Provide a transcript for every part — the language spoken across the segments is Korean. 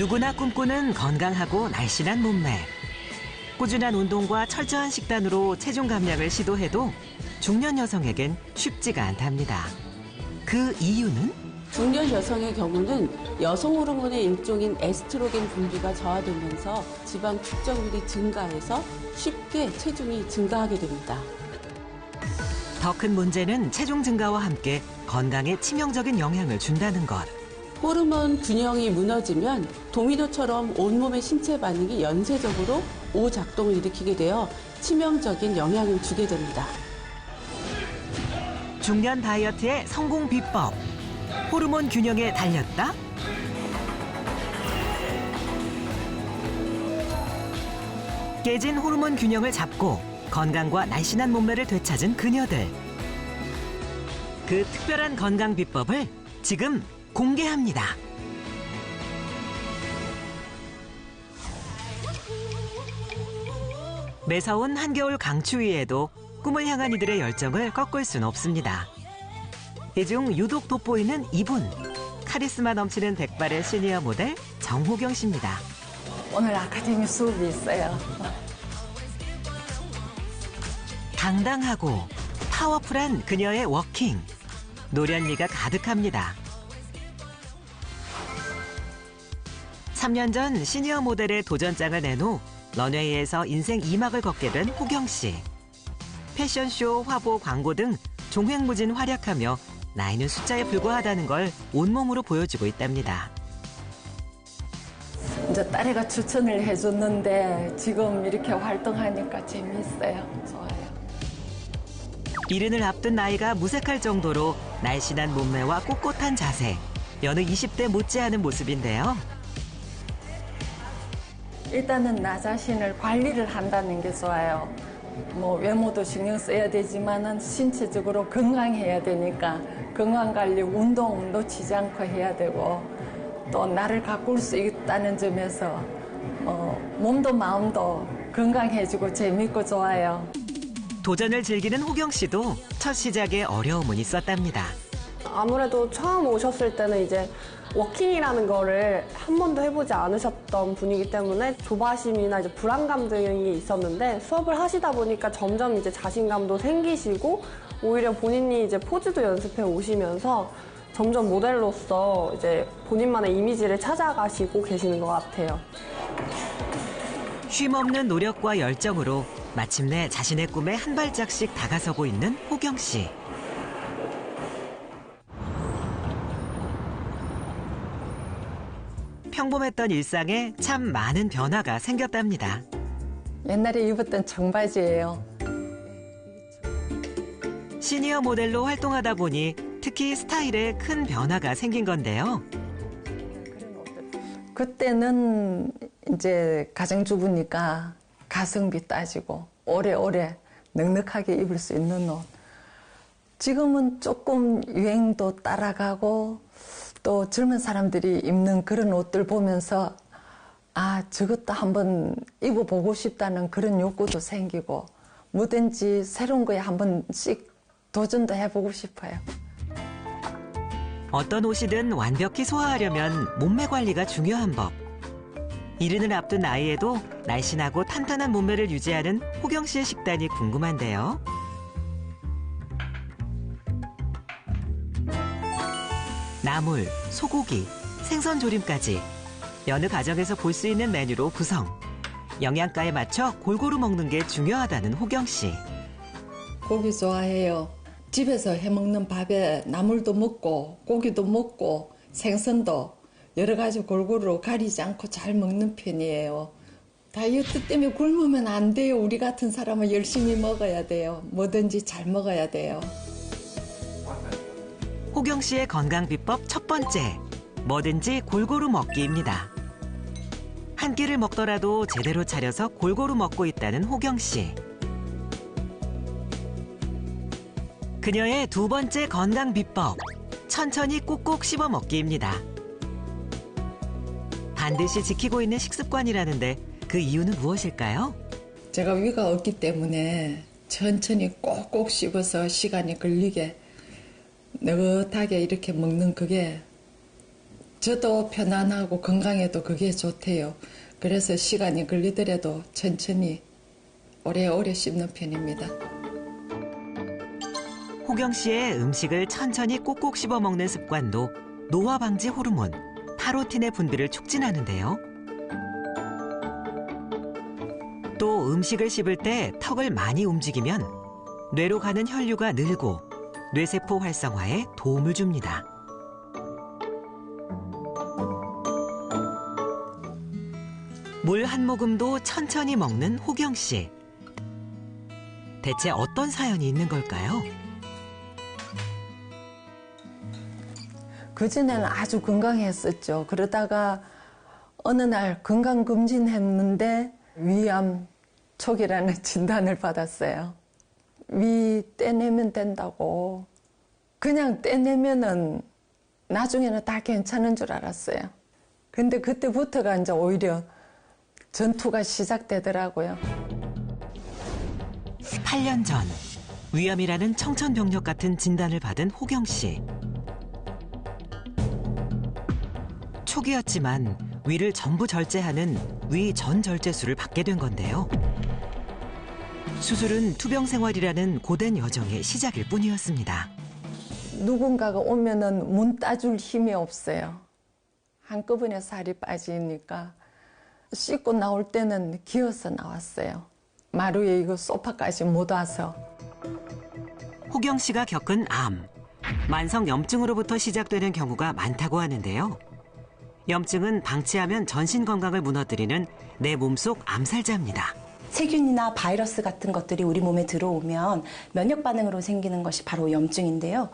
누구나 꿈꾸는 건강하고 날씬한 몸매. 꾸준한 운동과 철저한 식단으로 체중 감량을 시도해도 중년 여성에겐 쉽지가 않답니다. 그 이유는? 중년 여성의 경우는 여성 호르몬의 일종인 에스트로겐 분비가 저하되면서 지방 축적률이 증가해서 쉽게 체중이 증가하게 됩니다. 더 큰 문제는 체중 증가와 함께 건강에 치명적인 영향을 준다는 것. 호르몬 균형이 무너지면 도미노처럼 온몸의 신체 반응이 연쇄적으로 오작동을 일으키게 되어 치명적인 영향을 주게 됩니다. 중년 다이어트의 성공 비법. 호르몬 균형에 달렸다? 깨진 호르몬 균형을 잡고 건강과 날씬한 몸매를 되찾은 그녀들. 그 특별한 건강 비법을 지금 공개합니다. 매서운 한겨울 강추위에도 꿈을 향한 이들의 열정을 꺾을 순 없습니다. 이 중 유독 돋보이는 이분, 카리스마 넘치는 백발의 시니어 모델 정호경 씨입니다. 오늘 아카데미 수업이 있어요. 당당하고 파워풀한 그녀의 워킹. 노련미가 가득합니다. 3년 전 시니어 모델의 도전장을 내놓 런웨이에서 인생 2막을 걷게 된 호경 씨. 패션쇼, 화보, 광고 등 종횡무진 활약하며 나이는 숫자에 불과하다는 걸 온몸으로 보여주고 있답니다. 이제 딸애가 추천을 해줬는데 지금 이렇게 활동하니까 재미있어요. 좋아요. 이른을 앞둔 나이가 무색할 정도로 날씬한 몸매와 꼿꼿한 자세. 여느 20대 못지않은 모습인데요. 일단은 나 자신을 관리를 한다는 게 좋아요. 뭐 외모도 신경 써야 되지만은 신체적으로 건강해야 되니까 건강관리, 운동 놓치지 않고 해야 되고 또 나를 가꿀 수 있다는 점에서 몸도 마음도 건강해지고 재밌고 좋아요. 도전을 즐기는 호경 씨도 첫 시작에 어려움은 있었답니다. 아무래도 처음 오셨을 때는 이제 워킹이라는 거를 한 번도 해보지 않으셨던 분이기 때문에 조바심이나 이제 불안감 등이 있었는데 수업을 하시다 보니까 점점 이제 자신감도 생기시고 오히려 본인이 이제 포즈도 연습해 오시면서 점점 모델로서 이제 본인만의 이미지를 찾아가시고 계시는 것 같아요. 쉼없는 노력과 열정으로 마침내 자신의 꿈에 한 발짝씩 다가서고 있는 호경 씨. 평범했던 일상에 참 많은 변화가 생겼답니다. 옛날에 입었던 청바지예요. 시니어 모델로 활동하다 보니 특히 스타일에 큰 변화가 생긴 건데요. 그때는 이제 가정주부니까 가성비 따지고 오래오래 넉넉하게 입을 수 있는 옷. 지금은 조금 유행도 따라가고 또 젊은 사람들이 입는 그런 옷들 보면서 아, 저것도 한번 입어보고 싶다는 그런 욕구도 생기고 뭐든지 새로운 거에 한 번씩 도전도 해보고 싶어요. 어떤 옷이든 완벽히 소화하려면 몸매 관리가 중요한 법. 이른을 앞둔 나이에도 날씬하고 탄탄한 몸매를 유지하는 호경 씨의 식단이 궁금한데요. 나물, 소고기, 생선 조림까지 여느 가정에서 볼 수 있는 메뉴로 구성. 영양가에 맞춰 골고루 먹는 게 중요하다는 호경 씨. 고기 좋아해요. 집에서 해먹는 밥에 나물도 먹고 고기도 먹고 생선도 여러 가지 골고루 가리지 않고 잘 먹는 편이에요. 다이어트 때문에 굶으면 안 돼요. 우리 같은 사람은 열심히 먹어야 돼요. 뭐든지 잘 먹어야 돼요. 호경 씨의 건강 비법 첫 번째, 뭐든지 골고루 먹기입니다. 한 끼를 먹더라도 제대로 차려서 골고루 먹고 있다는 호경 씨. 그녀의 두 번째 건강 비법, 천천히 꼭꼭 씹어 먹기입니다. 반드시 지키고 있는 식습관이라는데 그 이유는 무엇일까요? 제가 위가 없기 때문에 천천히 꼭꼭 씹어서 시간이 걸리게 느긋하게 이렇게 먹는 그게 저도 편안하고 건강에도 그게 좋대요. 그래서 시간이 걸리더라도 천천히 오래오래 씹는 편입니다. 호경 씨의 음식을 천천히 꼭꼭 씹어 먹는 습관도 노화 방지 호르몬 파로틴의 분비를 촉진하는데요. 또 음식을 씹을 때 턱을 많이 움직이면 뇌로 가는 혈류가 늘고 뇌세포 활성화에 도움을 줍니다. 물 한 모금도 천천히 먹는 호경 씨. 대체 어떤 사연이 있는 걸까요? 그전에는 아주 건강했었죠. 그러다가 어느 날 건강검진했는데 위암 초기라는 진단을 받았어요. 위 떼내면 된다고. 그냥 떼내면은 나중에는 다 괜찮은 줄 알았어요. 근데 그때부터가 이제 오히려 전투가 시작되더라고요. 8년 전 위암이라는 청천벽력 같은 진단을 받은 호경 씨. 초기였지만 위를 전부 절제하는 위 전절제술을 받게 된 건데요. 수술은 투병 생활이라는 고된 여정의 시작일 뿐이었습니다. 누군가가 오면은 문 따줄 힘이 없어요. 한꺼번에 살이 빠지니까 씻고 나올 때는 기어서 나왔어요. 마루에 이거 소파까지 못 와서. 호경 씨가 겪은 암, 만성 염증으로부터 시작되는 경우가 많다고 하는데요. 염증은 방치하면 전신 건강을 무너뜨리는 내 몸속 암살자입니다. 세균이나 바이러스 같은 것들이 우리 몸에 들어오면 면역 반응으로 생기는 것이 바로 염증인데요.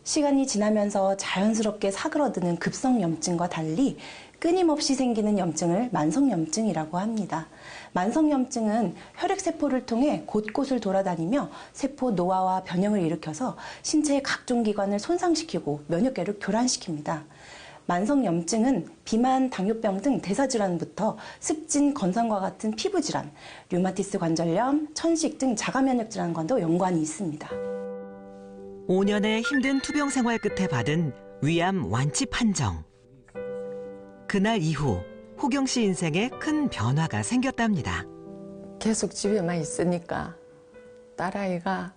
시간이 지나면서 자연스럽게 사그러드는 급성 염증과 달리 끊임없이 생기는 염증을 만성염증이라고 합니다. 만성염증은 혈액세포를 통해 곳곳을 돌아다니며 세포 노화와 변형을 일으켜서 신체의 각종 기관을 손상시키고 면역계를 교란시킵니다. 만성염증은 비만, 당뇨병 등 대사질환부터 습진, 건성과 같은 피부질환, 류마티스 관절염, 천식 등 자가면역질환과도 연관이 있습니다. 5년의 힘든 투병 생활 끝에 받은 위암 완치 판정. 그날 이후 호경 씨 인생에 큰 변화가 생겼답니다. 계속 집에만 있으니까 딸아이가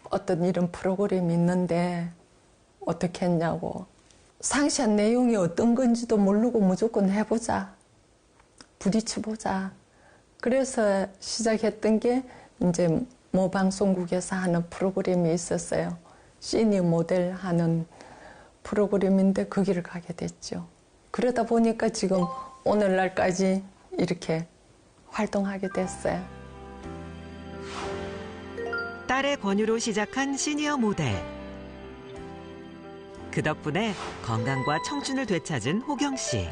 어떤 이런 프로그램이 있는데 어떻게 했냐고. 상세한 내용이 어떤 건지도 모르고 무조건 해보자. 부딪혀보자. 그래서 시작했던 게 이제 모 방송국에서 하는 프로그램이 있었어요. 시니어 모델 하는 프로그램인데 그 길을 가게 됐죠. 그러다 보니까 지금 오늘날까지 이렇게 활동하게 됐어요. 딸의 권유로 시작한 시니어 모델. 그 덕분에 건강과 청춘을 되찾은 호경 씨.